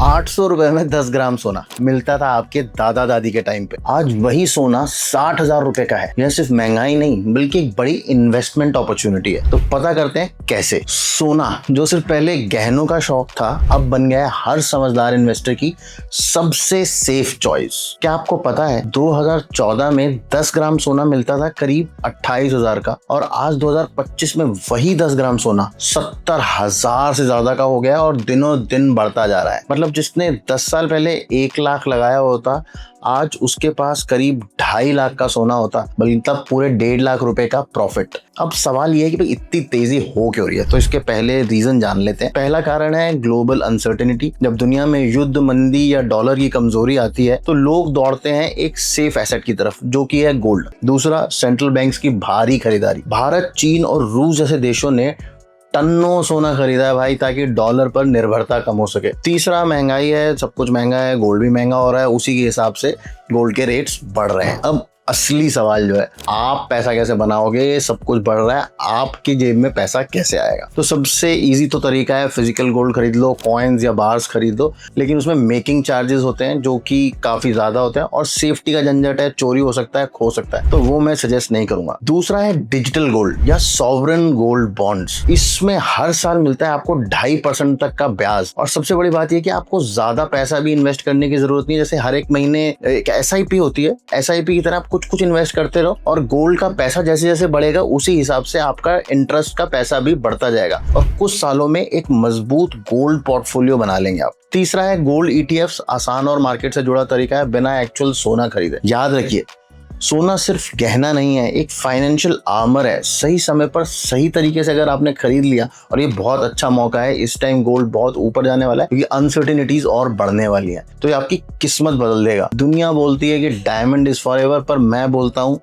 800 रुपए में 10 ग्राम सोना मिलता था आपके दादा दादी के टाइम पे। आज वही सोना 60,000 रुपए का है। यह सिर्फ महंगाई नहीं बल्कि एक बड़ी इन्वेस्टमेंट अपॉर्चुनिटी है। तो पता करते हैं कैसे। सोना जो सिर्फ पहले गहनों का शौक था, अब बन गया है हर समझदार इन्वेस्टर की सबसे सेफ चॉइस। क्या आपको पता है 2014 में 10 ग्राम सोना मिलता था करीब 28,000 का, और आज 2025 में वही 10 ग्राम सोना 70,000 से ज्यादा का हो गया और दिनों दिन बढ़ता जा रहा है। मतलब जिसने 10 साल पहले 1 लाख लगाया होता, आज उसके पास करीब 2.5 लाख का सोना होता, बल्कि तब पूरे 1.5 लाख रुपए का प्रॉफिट। अब सवाल ये है कि भाई इतनी तेजी हो क्यों रही है। तो इसके पहले रीजन जान लेते हैं। पहला कारण है ग्लोबल अनसर्टेनिटी। जब दुनिया में युद्ध, मंदी या डॉलर की कमजोरी आती है तो लोग दौड़ते हैं एक सेफ एसेट की तरफ, जो कि है गोल्ड। दूसरा, सेंट्रल बैंक्स की भारी खरीदारी। भारत, चीन और रूस जैसे देशों ने टन्नों सोना खरीदा है भाई, ताकि डॉलर पर निर्भरता कम हो सके। तीसरा, महंगाई है। सब कुछ महंगा है, गोल्ड भी महंगा हो रहा है, उसी के हिसाब से गोल्ड के रेट्स बढ़ रहे हैं। अब असली सवाल जो है, आप पैसा कैसे बनाओगे? सब कुछ बढ़ रहा है, आपकी जेब में पैसा कैसे आएगा? तो सबसे इजी तो तरीका है फिजिकल गोल्ड खरीद लो, कॉइन्स या बार्स खरीद लो, लेकिन उसमें मेकिंग चार्जेस होते हैं जो कि काफी ज्यादा होते हैं, और सेफ्टी का झंझट है, चोरी हो सकता है, खो सकता है, तो वो मैं सजेस्ट नहीं करूंगा। दूसरा है डिजिटल गोल्ड या सॉवरेन गोल्ड बॉन्ड्स। इसमें हर साल मिलता है आपको 2.5% तक का ब्याज, और सबसे बड़ी बात यह कि आपको ज्यादा पैसा भी इन्वेस्ट करने की जरूरत नहीं है। जैसे हर एक महीने एक SIP होती है, SIP की तरह आप कुछ इन्वेस्ट करते रहो, और गोल्ड का पैसा जैसे जैसे बढ़ेगा उसी हिसाब से आपका इंटरेस्ट का पैसा भी बढ़ता जाएगा, और कुछ सालों में एक मजबूत गोल्ड पोर्टफोलियो बना लेंगे आप। तीसरा है गोल्ड ETFs। आसान और मार्केट से जुड़ा तरीका है, बिना एक्चुअल सोना खरीदे। याद रखिए, सोना सिर्फ गहना नहीं है, एक फाइनेंशियल आर्मर है। सही समय पर सही तरीके से अगर आपने खरीद लिया, और ये बहुत अच्छा मौका है, इस टाइम गोल्ड बहुत ऊपर जाने वाला है क्योंकि अनसर्टेनिटीज और बढ़ने वाली है, तो ये आपकी किस्मत बदल देगा। दुनिया बोलती है कि डायमंड इज फॉरएवर, पर मैं बोलता हूँ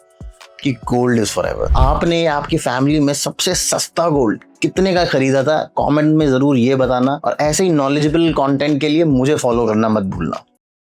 कि गोल्ड इज फॉरएवर। आपने आपकी फैमिली में सबसे सस्ता गोल्ड कितने का खरीदा था? कमेंट में जरूर ये बताना, और ऐसे ही नॉलेजेबल कंटेंट के लिए मुझे फॉलो करना मत भूलना।